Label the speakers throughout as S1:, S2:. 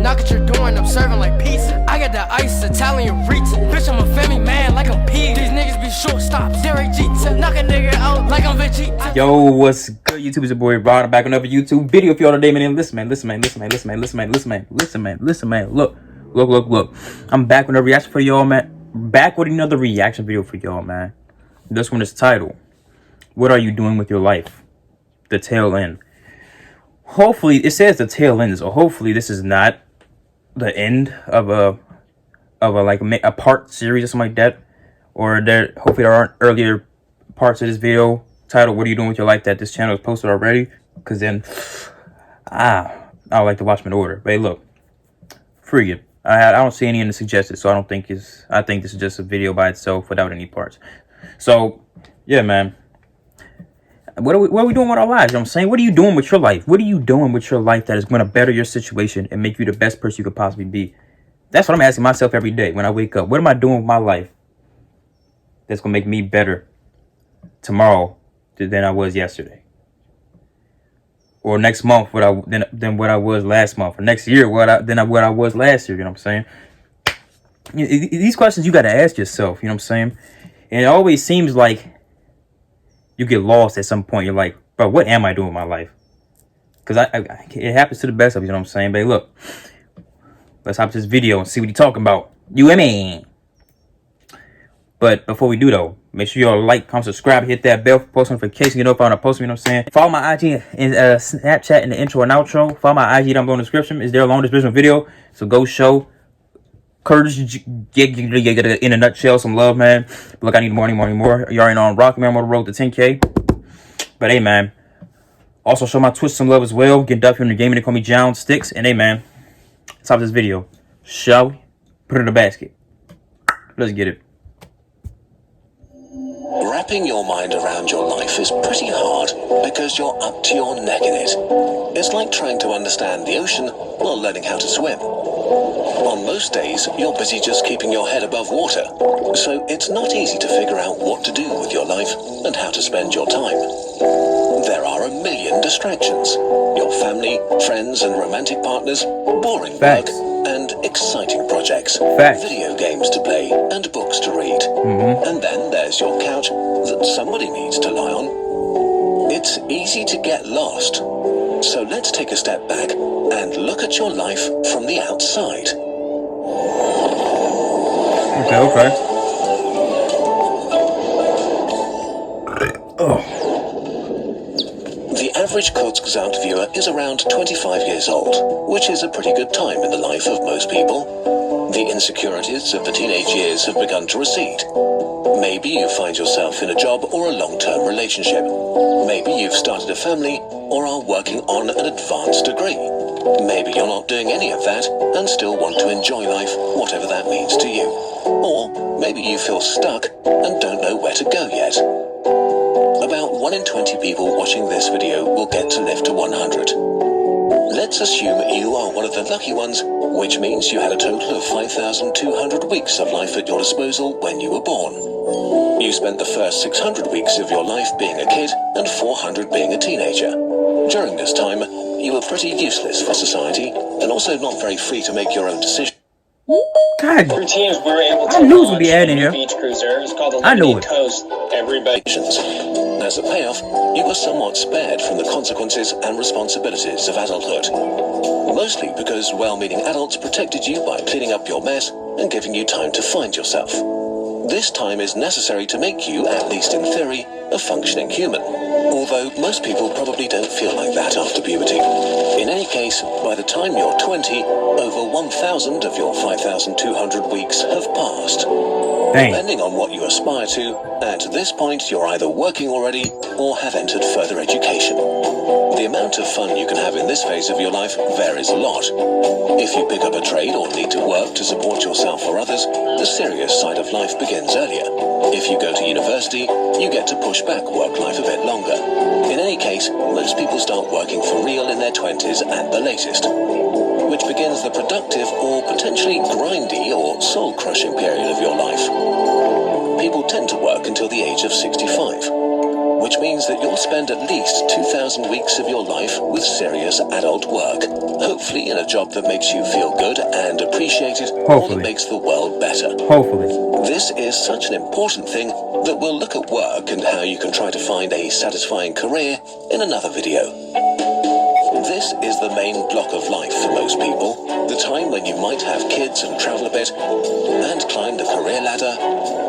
S1: Knock what you're doing, I'm serving like pizza. I got the ice, Italian reach. Bitch, I'm a family man like I'm P. These niggas be shortstops, Derek Jeter. Knock a nigga out like I'm Vegeta. Yo, what's good, YouTube? It's your boy Rod. I'm back on another YouTube video for y'all today, man. Listen, man. Look. I'm back with a reaction for y'all, man. Back with another reaction video for y'all, man. This one is titled, "What Are You Doing With Your Life?" The tail end. Hopefully, it says the tail end, so hopefully this is not the end of a part series or something like that, or that hopefully there aren't earlier parts of this video titled "What Are You Doing With Your Life" that this channel is posted already, because then I like to watch them in order. But hey, look, free it. I don't see any in the suggested, so I think this is just a video by itself without any parts. So yeah, man, what are we doing with our lives? You know what I'm saying? What are you doing with your life? What are you doing with your life that is going to better your situation and make you the best person you could possibly be? That's what I'm asking myself every day when I wake up. What am I doing with my life that's going to make me better tomorrow than I was yesterday? Or next month than what I was last month? Or next year what I was last year? You know what I'm saying? These questions you got to ask yourself. You know what I'm saying? And it always seems like you get lost at some point. You're like, bro, what am I doing with my life? Because it happens to the best of you. You know what I'm saying? But look, let's hop to this video and see what he's talking about. You and me. But before we do, though, make sure y'all like, comment, subscribe, hit that bell for post notifications, get notified when I post, you know what I'm saying? Follow my IG and Snapchat in the intro and outro. Follow my IG down below in the description. It's there along the description video. So go show Curtis in a nutshell some love, man. But look, I need more. You already know I'm rocking, man. I'm on the road to 10K. But hey, man, also show my Twitch some love as well. Get Duffy on the gaming. They call me John Sticks. And hey, man, let's top this video. Shall we? Put it in the basket. Let's get it.
S2: Wrapping your mind around your life is pretty hard because you're up to your neck in it. It's like trying to understand the ocean while learning how to swim. On most days, you're busy just keeping your head above water, so it's not easy to figure out what to do with your life and how to spend your time. There are a million distractions. Your family, friends and romantic partners, boring work, and exciting projects. Video games to play and books to read. And then there's your couch that somebody needs to lie on. It's easy to get lost. So let's take a step back and look at your life from the outside.
S1: Okay.
S2: The average Kurzgesagt viewer is around 25 years old, which is a pretty good time in the life of most people. The insecurities of the teenage years have begun to recede. Maybe you find yourself in a job or a long-term relationship. Maybe you've started a family or are working on an advanced degree. Maybe you're not doing any of that and still want to enjoy life, whatever that means to you. Or maybe you feel stuck and don't know where to go yet. About 1 in 20 people watching this video will get to live to 100. Let's assume you are one of the lucky ones, which means you had a total of 5,200 weeks of life at your disposal when you were born. You spent the first 600 weeks of your life being a kid and 400 being a teenager. During this time, you were pretty useless for society and also not very free to make your own decisions.
S1: God,
S3: routines we were able to
S1: I knew it would be adding here.
S3: Beach cruiser. It was called the
S1: I knew it.
S3: Coast. Everybody.
S2: As a payoff, you were somewhat spared from the consequences and responsibilities of adulthood. Mostly because well-meaning adults protected you by cleaning up your mess and giving you time to find yourself. This time is necessary to make you, at least in theory, a functioning human. Although most people probably don't feel like that after puberty. In any case, by the time you're 20, over 1,000 of your 5,200 weeks have passed.
S1: Dang.
S2: Depending on what you aspire to, at this point you're either working already or have entered further education. The amount of fun you can have in this phase of your life varies a lot. If you pick up a trade or need to work to support yourself or others, the serious side of life begins earlier. If you go to university, you get to push back work life a bit longer. In any case, most people start working for real in their 20s at the latest, which begins the productive or potentially grindy or soul-crushing period of your life. People tend to work until the age of 65. which means that you'll spend at least 2,000 weeks of your life with serious adult work, hopefully in a job that makes you feel good and appreciated, or
S1: Hopefully.
S2: that makes the world better.
S1: Hopefully.
S2: This is such an important thing that we'll look at work and how you can try to find a satisfying career in another video. This is the main block of life for most people, the time when you might have kids and travel a bit, and climb the career ladder,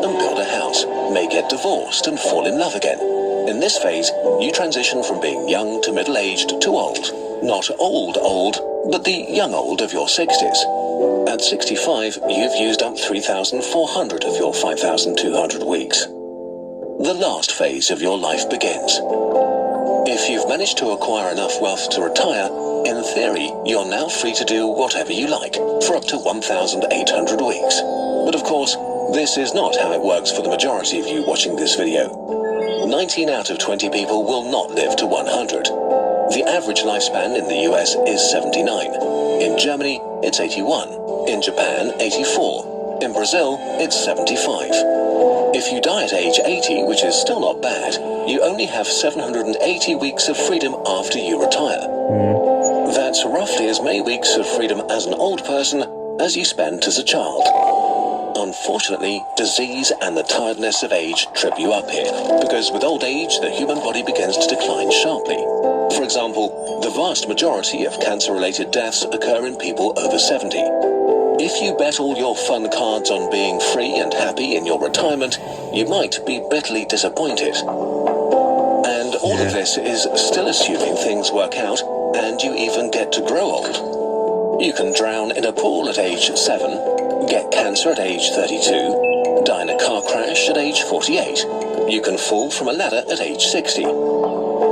S2: and build a house, may get divorced and fall in love again. In this phase, you transition from being young to middle-aged to old. Not old, but the young old of your 60s. At 65, you've used up 3,400 of your 5,200 weeks. The last phase of your life begins. If you've managed to acquire enough wealth to retire, in theory, you're now free to do whatever you like for up to 1,800 weeks. But of course, this is not how it works for the majority of you watching this video. 19 out of 20 people will not live to 100. The average lifespan in the US is 79. In Germany, it's 81. In Japan, 84. In Brazil, it's 75. If you die at age 80, which is still not bad, you only have 780 weeks of freedom after you retire. That's roughly as many weeks of freedom as an old person as you spent as a child. Unfortunately, disease and the tiredness of age trip you up here, because with old age, the human body begins to decline sharply. For example, the vast majority of cancer-related deaths occur in people over 70. If you bet all your fun cards on being free and happy in your retirement, you might be bitterly disappointed. And all of this is still assuming things work out and you even get to grow old. You can drown in a pool at age 7, get cancer at age 32, die in a car crash at age 48. You can fall from a ladder at age 60.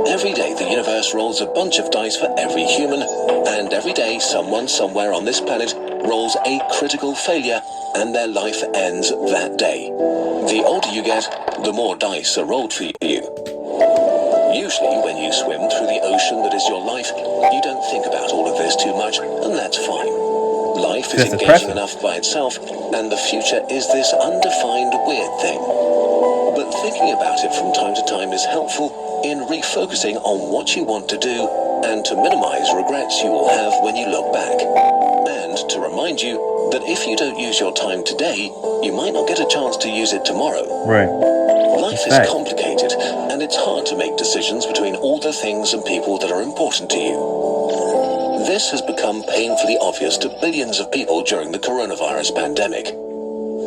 S2: Every day the universe rolls a bunch of dice for every human, and every day someone somewhere on this planet rolls a critical failure and their life ends that day. The older you get, the more dice are rolled for you. Usually when you swim through the ocean that is your life, you don't think about all of this too much, and that's fine. Life is engaging enough by itself, and the future is this undefined weird thing. But thinking about it from time to time is helpful in refocusing on what you want to do and to minimize regrets you will have when you look back. And to remind you that if you don't use your time today, you might not get a chance to use it tomorrow.
S1: Right.
S2: Life is complicated, and it's hard to make decisions between all the things and people that are important to you. This has become painfully obvious to billions of people during the coronavirus pandemic.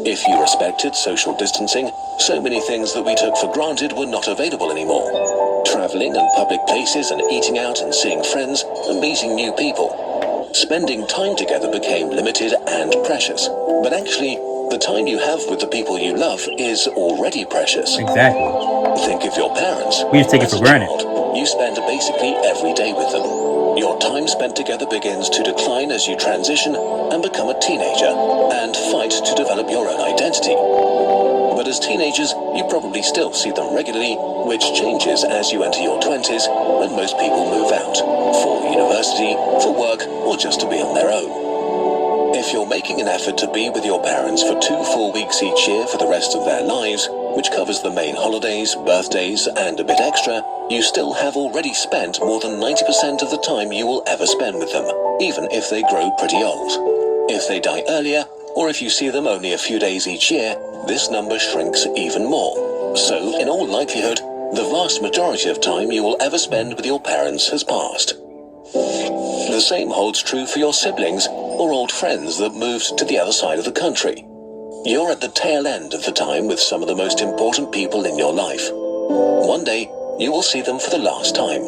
S2: If you respected social distancing, so many things that we took for granted were not available anymore. Traveling and public places and eating out and seeing friends and meeting new people. Spending time together became limited and precious. But actually, the time you have with the people you love is already precious.
S1: Exactly.
S2: Think of your parents.
S1: We just take it for granted.
S2: You spend basically every day with them. Your time spent together begins to decline as you transition and become a teenager and fight to develop your own identity. But as teenagers, you probably still see them regularly, which changes as you enter your 20s when most people move out for university, for work, or just to be on their own. If you're making an effort to be with your parents for 2 full weeks each year for the rest of their lives, which covers the main holidays, birthdays, and a bit extra, you still have already spent more than 90% of the time you will ever spend with them, even if they grow pretty old. If they die earlier, or if you see them only a few days each year, this number shrinks even more. So, in all likelihood, the vast majority of time you will ever spend with your parents has passed. The same holds true for your siblings or old friends that moved to the other side of the country. You're at the tail end of the time with some of the most important people in your life. One day, you will see them for the last time.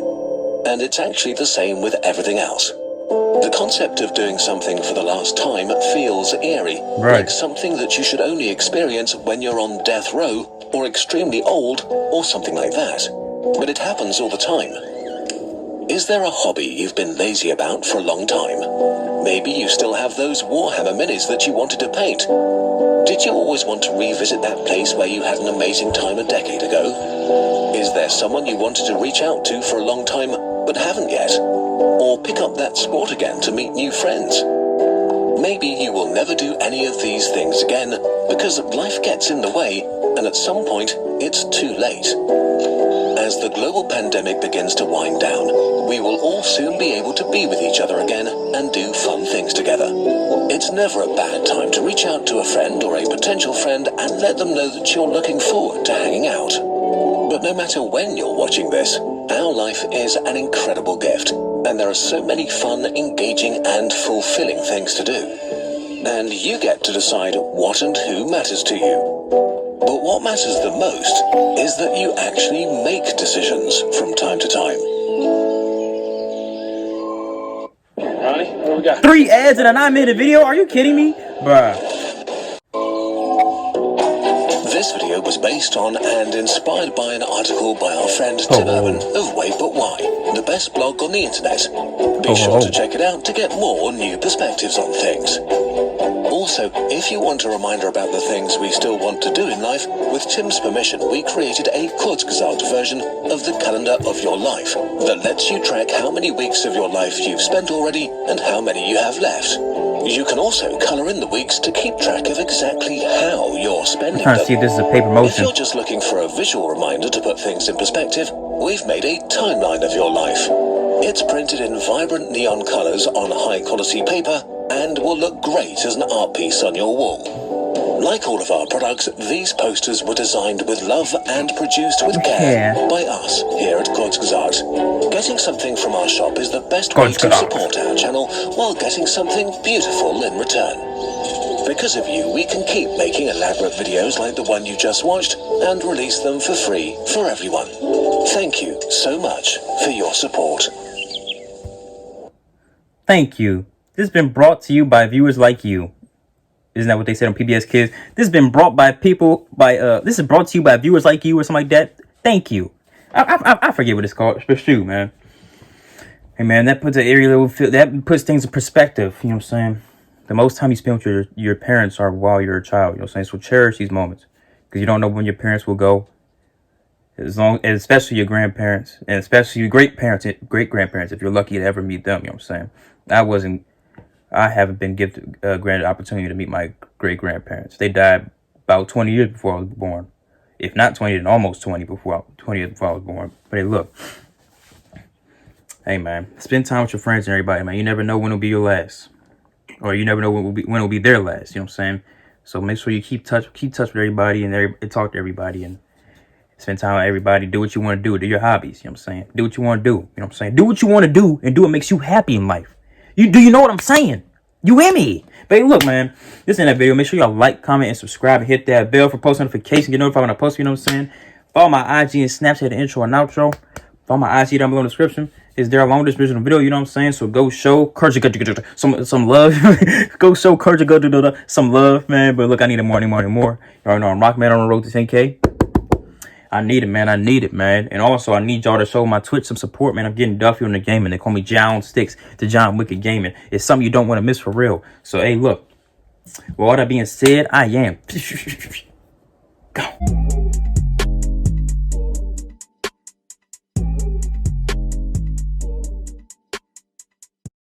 S2: And it's actually the same with everything else. The concept of doing something for the last time feels eerie, like something that you should only experience when you're on death row, or extremely old, or something like that. But it happens all the time. Is there a hobby you've been lazy about for a long time? Maybe you still have those Warhammer minis that you wanted to paint. Did you always want to revisit that place where you had an amazing time a decade ago? Is there someone you wanted to reach out to for a long time but haven't yet? Or pick up that sport again to meet new friends? Maybe you will never do any of these things again because life gets in the way and at some point it's too late. as the global pandemic begins to wind down, we will all soon be able to be with each other again and do fun things together. It's never a bad time to reach out to a friend or a potential friend and let them know that you're looking forward to hanging out. But no matter when you're watching this, our life is an incredible gift, and there are so many fun, engaging, and fulfilling things to do. And you get to decide what and who matters to you. But what matters the most is that you actually make decisions from time to time.
S3: Ronnie, what do we got?
S1: 3 ads in a 9-minute video? Are you kidding me? Bruh.
S2: This video was based on and inspired by an article by our friend Tim Urban of Wait But Why, the best blog on the internet. Be sure to check it out to get more new perspectives on things. Also, if you want a reminder about the things we still want to do in life, with Tim's permission, we created a Kurzgesagt version of the calendar of your life that lets you track how many weeks of your life you've spent already and how many you have left. You can also colour in the weeks to keep track of exactly how you're spending
S1: I'm trying to see if this is a paper
S2: If
S1: motion.
S2: you're just looking for a visual reminder to put things in perspective, we've made a timeline of your life. It's printed in vibrant neon colours on high-quality paper and will look great as an art piece on your wall. Like all of our products, these posters were designed with love and produced with care by us here at Kurzgesagt. Getting something from our shop is the best way to support our channel while getting something beautiful in return. Because of you, we can keep making elaborate videos like the one you just watched and release them for free for everyone. Thank you so much for your support.
S1: Thank you. This has been brought to you by viewers like you. Isn't that what they said on PBS Kids? This has been brought by this is brought to you by viewers like you or something like that. Thank you. I forget what it's called. But shoot, man. Hey, man, that puts an area level that puts things in perspective. You know what I'm saying? The most time you spend with your parents are while you're a child. You know what I'm saying? So cherish these moments, because you don't know when your parents will go. And especially your grandparents, and especially your great grandparents, if you're lucky to ever meet them. You know what I'm saying? I haven't been granted opportunity to meet my great grandparents. They died about 20 years before I was born, if not 20, then almost 20 years before I was born. But hey, look, hey man, spend time with your friends and everybody, man. You never know when it'll be your last, or you never know when it'll be their last. You know what I'm saying? So make sure you keep touch with everybody and talk to everybody and spend time with everybody. Do what you want to do. Do your hobbies. You know what I'm saying? Do what you want to do. You know what I'm saying? Do what you want to do and do what makes you happy in life. You know what I'm saying? You hear me? But hey, look, man, this is that video. Make sure y'all like, comment, and subscribe, and hit that bell for post notifications. Get notified when I post. You know what I'm saying? Follow my IG and Snapchat, the intro and outro. Follow my IG down below in the description. Is there a long description of the video? You know what I'm saying? So go show courage, some love. Go show courage, some love, man. But look, I need it more. You already know I'm Rockman on the road to 10K. I need it, man. And also, I need y'all to show my Twitch some support, man. I'm getting Duffy on the game, and they call me John Sticks to John Wicked Gaming. It's something you don't want to miss for real. So, hey, look. With all that being said, I am. Go.